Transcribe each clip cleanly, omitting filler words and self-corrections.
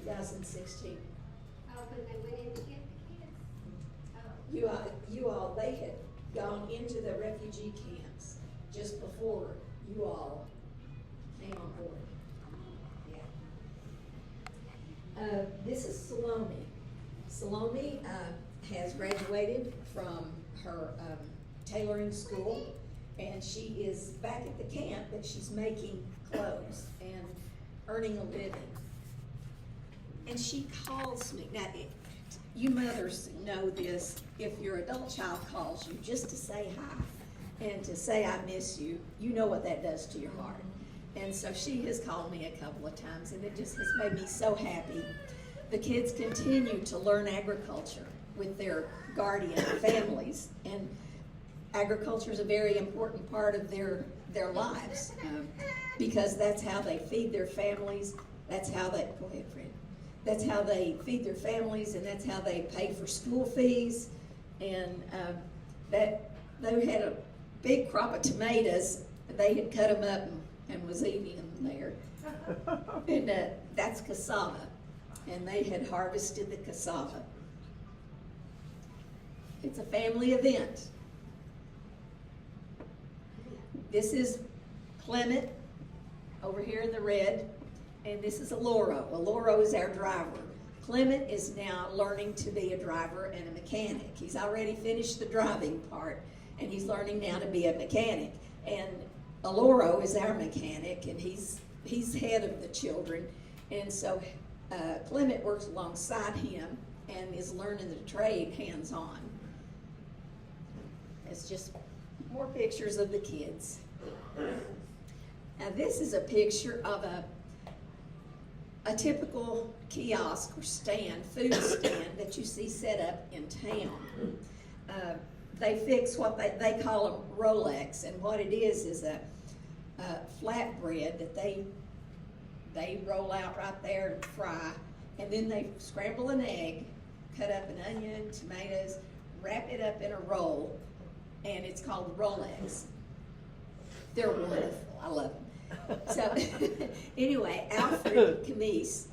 2016. Oh, when they went in to get the kids? Oh. You all, they had gone into the refugee camps just before you all came on board. Yeah. This is Salome. Salome has graduated from her tailoring school, and she is back at the camp, but she's making clothes and earning a living. And she calls me. Now, you mothers know this. If your adult child calls you just to say hi and to say I miss you, you know what that does to your heart. And so she has called me a couple of times, and it just has made me so happy. The kids continue to learn agriculture with their guardian families, and agriculture is a very important part of their lives because that's how they feed their families. That's how they, go ahead, Fred. That's how they feed their families, and that's how they pay for school fees. And that they had a big crop of tomatoes. They had cut them up and was eating them there. And that's cassava, and they had harvested the cassava. It's a family event. This is Clement over here in the red, and this is Aloro. Aloro is our driver. Clement is now learning to be a driver and a mechanic. He's already finished the driving part, and he's learning now to be a mechanic. And Aloro is our mechanic, and he's head of the children. And so Clement works alongside him and is learning the trade hands-on. It's just more pictures of the kids. Now this is a picture of a typical kiosk or stand, food stand that you see set up in town. They fix what they call them Rolex, and what it is a flatbread that they roll out right there and fry, and then they scramble an egg, cut up an onion, tomatoes, wrap it up in a roll, and it's called Rolex. They're wonderful. I love them. So anyway, Alfred Camise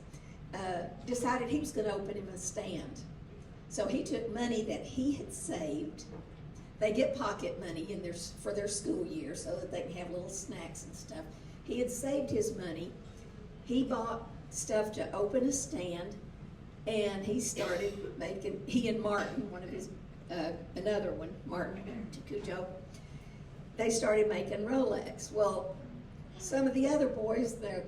decided he was going to open him a stand. So he took money that he had saved. They get pocket money for their school year so that they can have little snacks and stuff. He had saved his money. He bought stuff to open a stand, and he started making, he and Martin, one of his, another one, Martin Takujo, they started making Rolex. Well, some of the other boys, they're,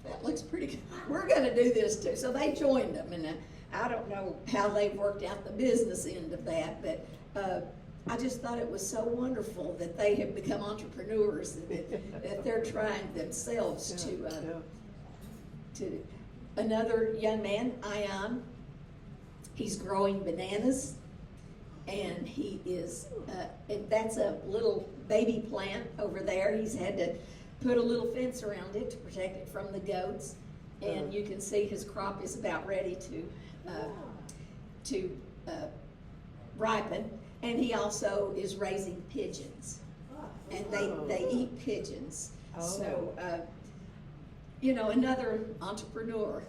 that looks pretty good. We're going to do this too. So they joined them, and I don't know how they've worked out the business end of that, but I just thought it was so wonderful that they have become entrepreneurs, that they're trying themselves to. Another young man, Ion, he's growing bananas, and he is, and that's a little baby plant over there. He's had to put a little fence around it to protect it from the goats, and you can see his crop is about ready to ripen. And he also is raising pigeons, and they eat pigeons. So, you know, another entrepreneur.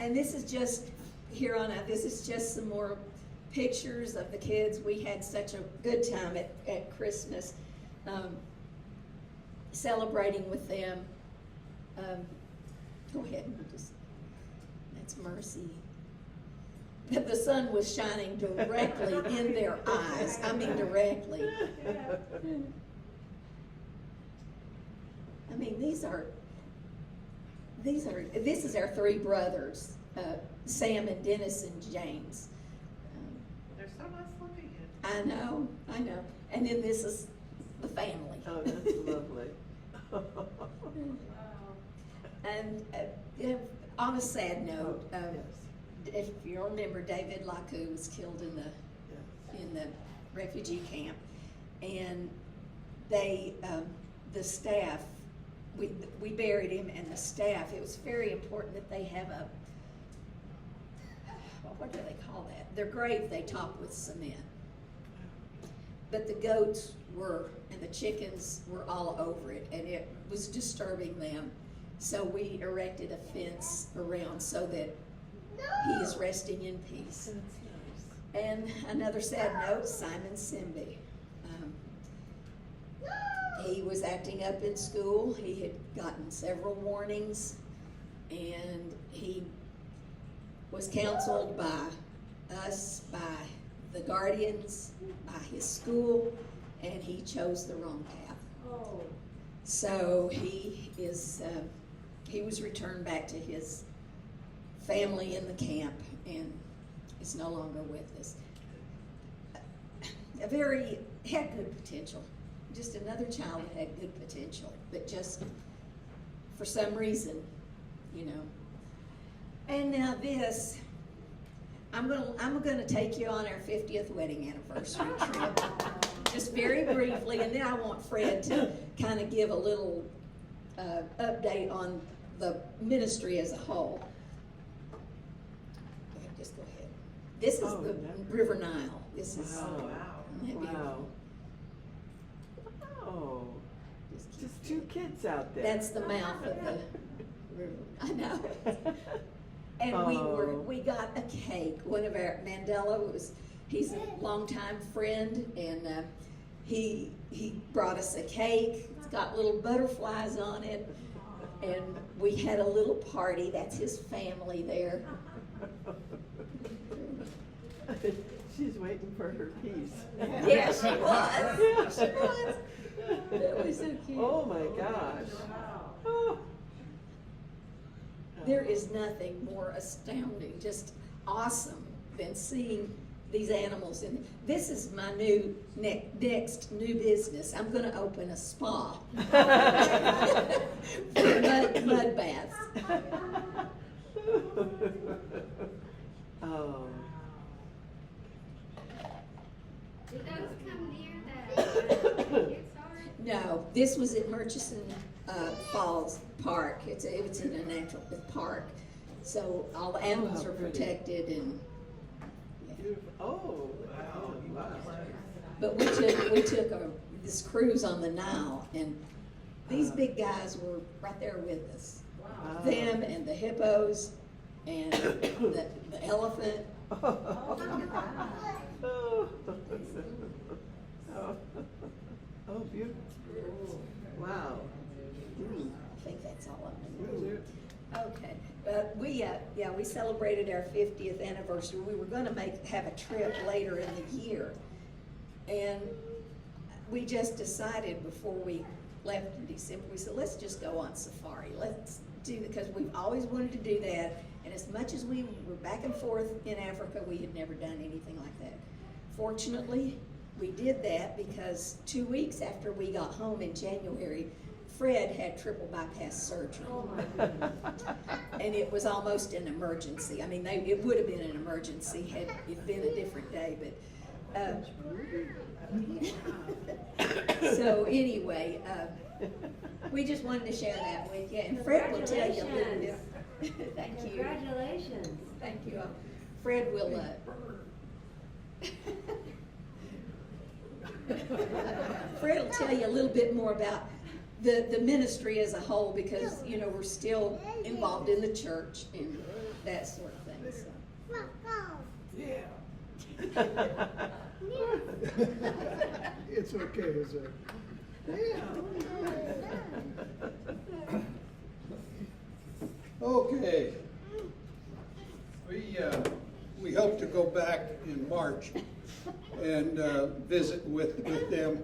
And this is just, here on out, this is just some more pictures of the kids. We had such a good time at Christmas, celebrating with them. Go ahead, that's Mercy. The sun was shining directly in their eyes. I mean, directly. I mean, this is our three brothers, Sam and Dennis and James. They're so nice looking. I know. And then this is the family. Oh, that's lovely. And on a sad note, if you remember, David Laku was killed in the refugee camp, and they, the staff, we buried him, and the staff. It was very important that they have what do they call that? Their grave they topped with cement. But the goats and the chickens were all over it, and it was disturbing them. So we erected a fence around so that he is resting in peace. And another sad note, Simon Simby. He was acting up in school. He had gotten several warnings, and he was counseled by us, by the guardians, by his school, and he chose the wrong path. Oh. So he was returned back to his family in the camp and is no longer with us. Had good potential. Just another child that had good potential, but just for some reason, you know. And now this, I'm gonna take you on our 50th wedding anniversary trip, just very briefly, and then I want Fred to kind of give a little update on the ministry as a whole. Go ahead, just go ahead. This is the River Nile. This is Wow. Oh, just two kids out there. That's the mouth of the river. I know. And we got a cake. One of our he's a longtime friend, and he brought us a cake. It's got little butterflies on it, and we had a little party. That's his family there. She's waiting for her piece. Yeah, she was. Yeah. She was. That was so cute. Oh my gosh. Oh. There is nothing more astounding, just awesome, than seeing these animals. And this is my next new business. I'm going to open a spa for mud baths. Oh. Did those come near the kids already? No, this was at Murchison Falls Park. It's in a natural park, so all the animals are protected and. Yeah. Beautiful. Oh. Wow. But we took this cruise on the Nile, and these big guys were right there with us. Wow. Them and the hippos and the elephant. Oh. Oh, beautiful. Wow. I think that's all I'm doing. Okay, but we celebrated our 50th anniversary. We were going to have a trip later in the year, and we just decided before we left in December. We said, let's just go on safari. Let's do it, because we've always wanted to do that. And as much as we were back and forth in Africa, we had never done anything like that. Fortunately, we did that because 2 weeks after we got home in January, Fred had triple bypass surgery. Oh my goodness. And it was almost an emergency. I mean, it would have been an emergency had it been a different day, but so anyway, we just wanted to share that with you. And Fred will tell you a little bit. Thank you. Congratulations. Thank you. Fred will Fred will tell you a little bit more about the ministry as a whole, because we're still involved in the church and that sort of thing. So. Yeah. It's okay, is it? Okay. We hope to go back in March and visit with them.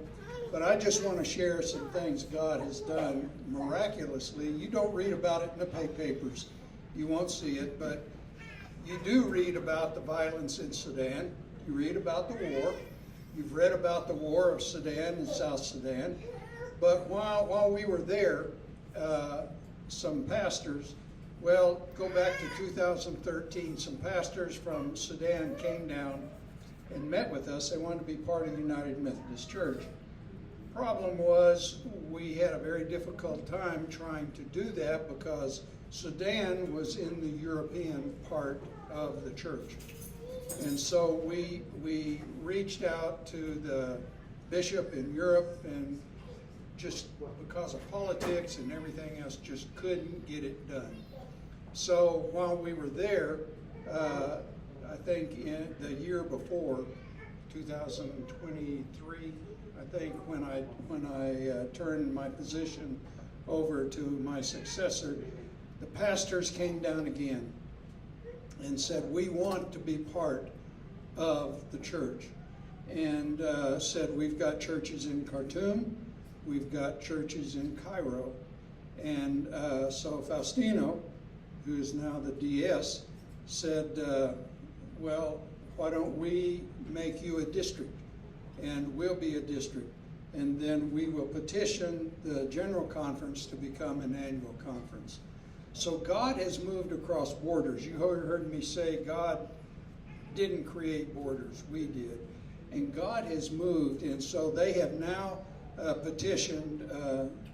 But I just want to share some things God has done miraculously. You don't read about it in the papers. You won't see it, but you do read about the violence in Sudan. You read about the war. You've read about the war of Sudan and South Sudan. But while we were there, some pastors, go back to 2013, some pastors from Sudan came down and met with us. They wanted to be part of the United Methodist Church. Problem was, we had a very difficult time trying to do that because Sudan was in the European part of the church. And so we reached out to the bishop in Europe, and just because of politics and everything else, just couldn't get it done. So while we were there, I think in the year before, 2023, I think when I turned my position over to my successor, the pastors came down again and said, we want to be part of the church. And said, we've got churches in Khartoum, we've got churches in Cairo. And so Faustino, who is now the DS, said, well, why don't we make you a district? And we'll be a district. And then we will petition the General Conference to become an annual conference. So God has moved across borders. You heard me say God didn't create borders, we did. And God has moved, and so they have now petitioned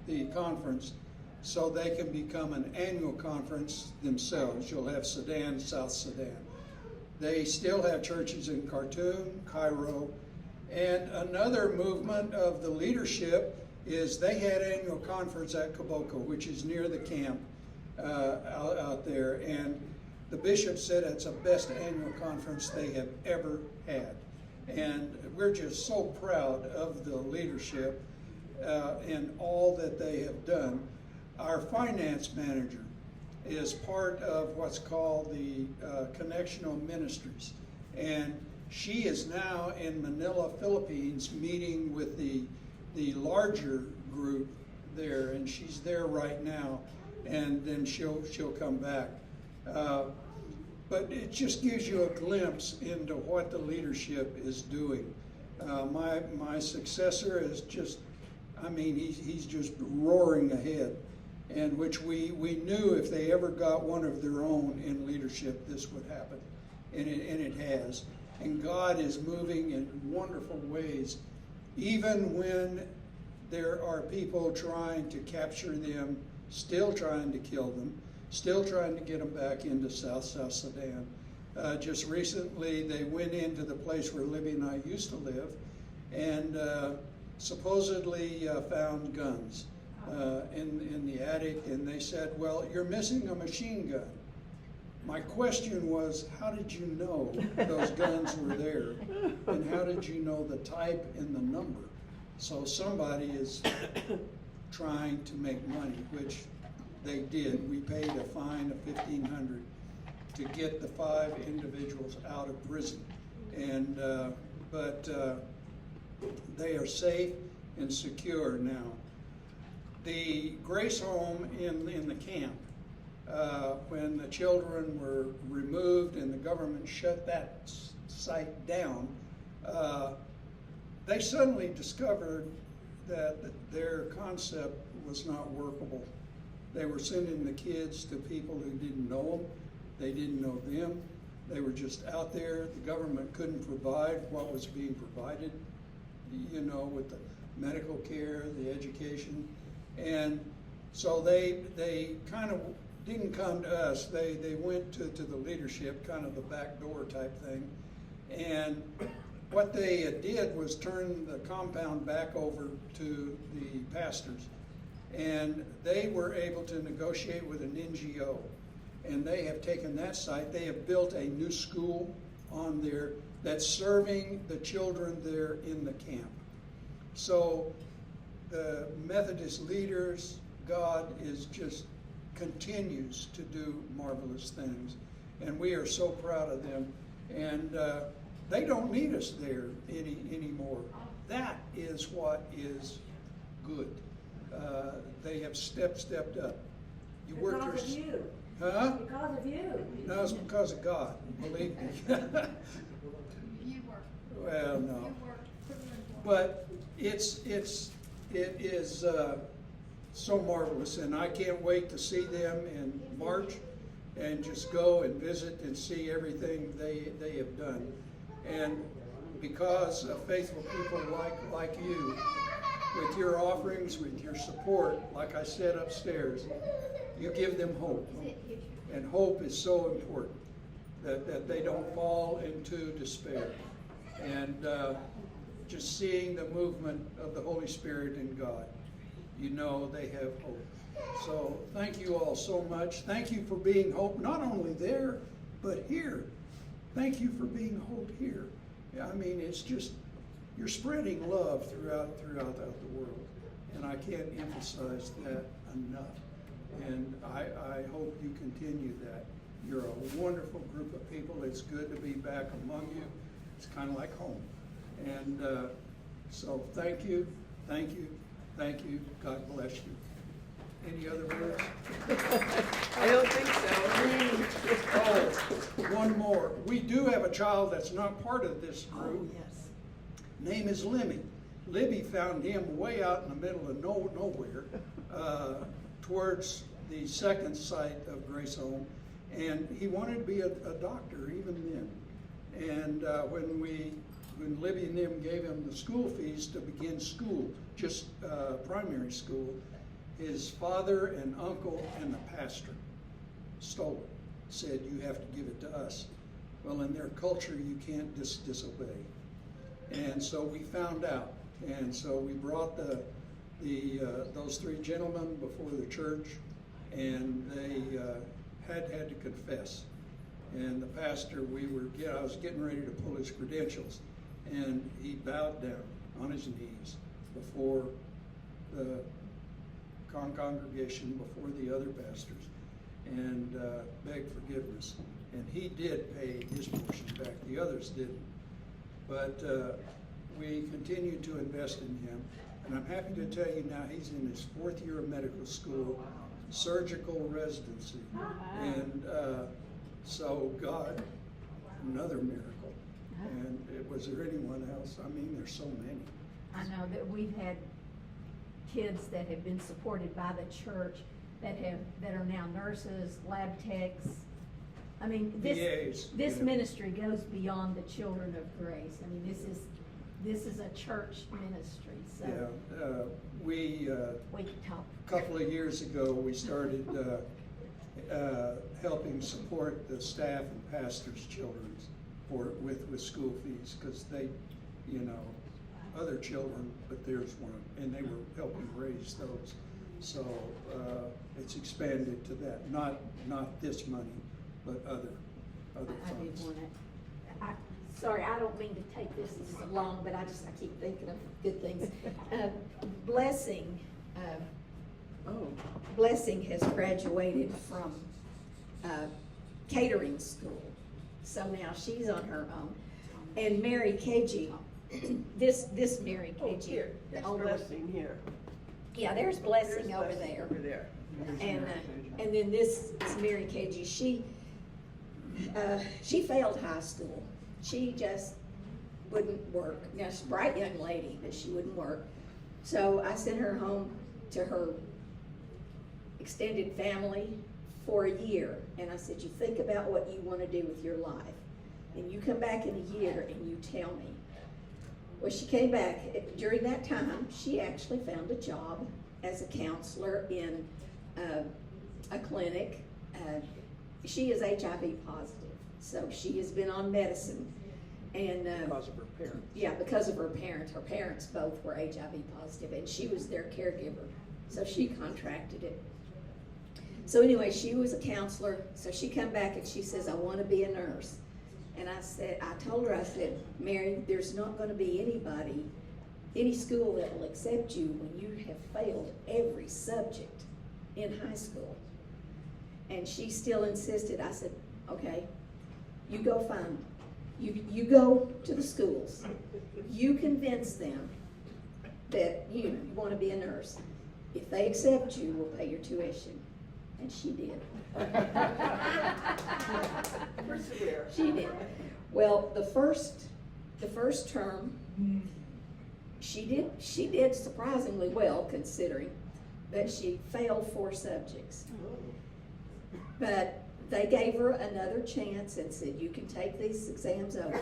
the conference so they can become an annual conference themselves. You'll have Sudan, South Sudan. They still have churches in Khartoum, Cairo, and another movement of the leadership is they had annual conference at Koboko, which is near the camp out there, and the bishop said it's the best annual conference they have ever had. And we're just so proud of the leadership and all that they have done. Our finance manager is part of what's called the Connectional Ministries. And she is now in Manila, Philippines, meeting with the larger group there, and she's there right now, and then she'll come back. But it just gives you a glimpse into what the leadership is doing. My successor is just, I mean, he's just roaring ahead, and which we knew if they ever got one of their own in leadership, this would happen, and it has. And God is moving in wonderful ways, even when there are people trying to capture them, still trying to kill them, still trying to get them back into South Sudan. Just recently, they went into the place where Libby and I used to live, and supposedly found guns in the attic, and they said, well, you're missing a machine gun. My question was, how did you know those guns were there? And how did you know the type and the number? So somebody is trying to make money, which they did. We paid a fine of $1,500 to get the 5 individuals out of prison. And but they are safe and secure now. The Grace Home in the camp, when the children were removed and the government shut that site down, they suddenly discovered that their concept was not workable. They were sending the kids to people who didn't know them. They didn't know them. They were just out there. The government couldn't provide what was being provided, you know, with the medical care, the education. And so they kind of didn't come to us. They went to the leadership, kind of the back door type thing. And what they did was turn the compound back over to the pastors. And they were able to negotiate with an NGO. And they have taken that site. They have built a new school on there that's serving the children there in the camp. So the Methodist leaders, God is just continues to do marvelous things. And we are so proud of them. And they don't need us there anymore. That is what is good. They have stepped up. You work because of you. Huh? Because of you. No, it's because of God, believe me. You work. Well, no. You work. But it is so marvelous, and I can't wait to see them in March and just go and visit and see everything they have done. And because of faithful people like you, with your offerings, with your support, like I said upstairs, you give them hope. And hope is so important, that they don't fall into despair. And just seeing the movement of the Holy Spirit in God you know they have hope. So thank you all so much. Thank you for being hope, not only there, but here. Thank you for being hope here. I mean, it's just, you're spreading love throughout the world. And I can't emphasize that enough. And I hope you continue that. You're a wonderful group of people. It's good to be back among you. It's kind of like home. And so thank you, thank you, thank you. God bless you. Any other words? I don't think so. Oh, one more. We do have a child that's not part of this Oh, group. yes. Name is Libby. Libby found him way out in the middle of nowhere, towards the second site of Grace Home, and he wanted to be a doctor even then. And when Libby and them gave him the school fees to begin school, just primary school, his father and uncle and the pastor stole it, said, "You have to give it to us." Well, in their culture, you can't disobey. And so we found out. And so we brought those three gentlemen before the church, and they had to confess. And the pastor, I was getting ready to pull his credentials, and he bowed down on his knees before the congregation, before the other pastors, and begged forgiveness. And he did pay his portion back. The others didn't. But we continue to invest in him. And I'm happy to tell you now he's in his 4th year of medical school, surgical residency. And so God, another miracle. And was there anyone else? I mean, there's so many. I know that we've had kids that have been supported by the church that are now nurses, lab techs. I mean, VAs, this yeah. ministry goes beyond the children of grace. I mean, this is a church ministry, so. Yeah, we could talk. a couple of years ago, we started helping support the staff and pastors' children with school fees, because they, other children, but theirs weren't, and they were helping raise those. So it's expanded to that, not this money, but other I funds. did want to, sorry, I don't mean to take this long, but I keep thinking of good things. Blessing has graduated from catering school, so now she's on her own. And Mary KG, this Mary KG, Here, the there's older, blessing here. yeah, there's Blessing There's over blessing there. Over there. And then this is Mary KG. She failed high school. She just wouldn't work. Now, she's a bright young lady, but she wouldn't work. So I sent her home to her extended family for a year. And I said, you think about what you want to do with your life. And you come back in a year and you tell me. Well, she came back. During that time, she actually found a job as a counselor in a clinic. She is HIV positive, so she has been on medicine. And Because of her parents. yeah, because of her parents. Her parents both were HIV positive, and she was their caregiver, so she contracted it. So anyway, she was a counselor, so she come back and she says, I want to be a nurse. And I told her, I said, Mary, there's not going to be any school that will accept you when you have failed every subject in high school. And she still insisted. I said, okay, you go find them. You go to the schools. You convince them that you want to be a nurse. If they accept you, we'll pay your tuition. And she did. Persevere. She did. Well, the first term, she did surprisingly well, considering that she failed 4 subjects. But they gave her another chance and said, you can take these exams over.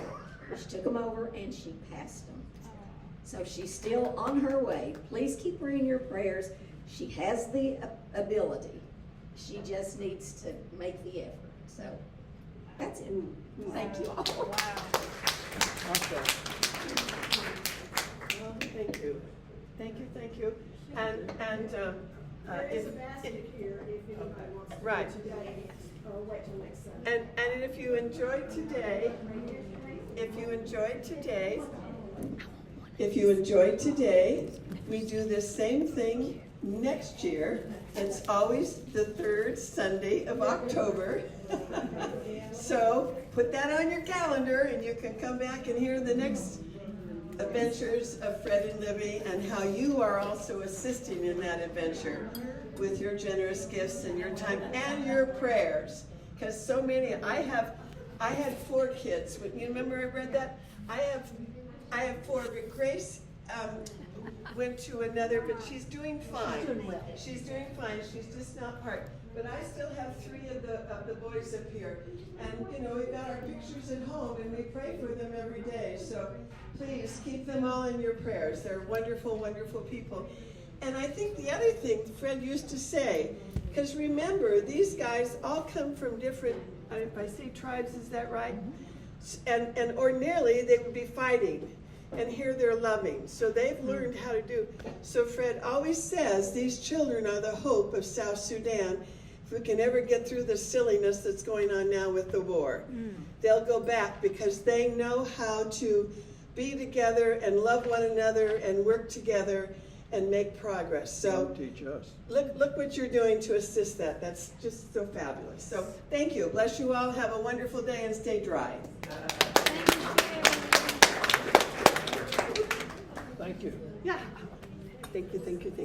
She took them over and she passed them. So she's still on her way. Please keep her in your prayers. She has the ability. She just needs to make the effort. So that's it. Thank you all. Awesome. Well, thank you. Thank you, thank you. And There's a if, basket here if anybody wants to Right. go today or wait till next Sunday. and if you enjoyed today, we do the same thing next year. It's always the third Sunday of October. So put that on your calendar and you can come back and hear the next adventures of Fred and Libby and how you are also assisting in that adventure with your generous gifts and your time and your prayers. Because so many, I had 4 kids. You remember I read that? I have 4, but Grace went to another, but she's doing fine. She's doing fine. She's just not part. But I still have 3 of the boys up here. And you know, we've got our pictures at home and we pray for them every day. So please keep them all in your prayers. They're wonderful, wonderful people. And I think the other thing Fred used to say, because remember, these guys all come from different, if I say tribes, is that right? And ordinarily they would be fighting. And here they're loving. So they've learned how to do. So Fred always says these children are the hope of South Sudan. If we can ever get through the silliness that's going on now with the war, they'll go back because they know how to be together and love one another and work together and make progress. So Teach us. look what you're doing to assist that. That's just so fabulous. So thank you. Bless you all. Have a wonderful day and stay dry. Thank you. Yeah. Thank you, thank you, thank you.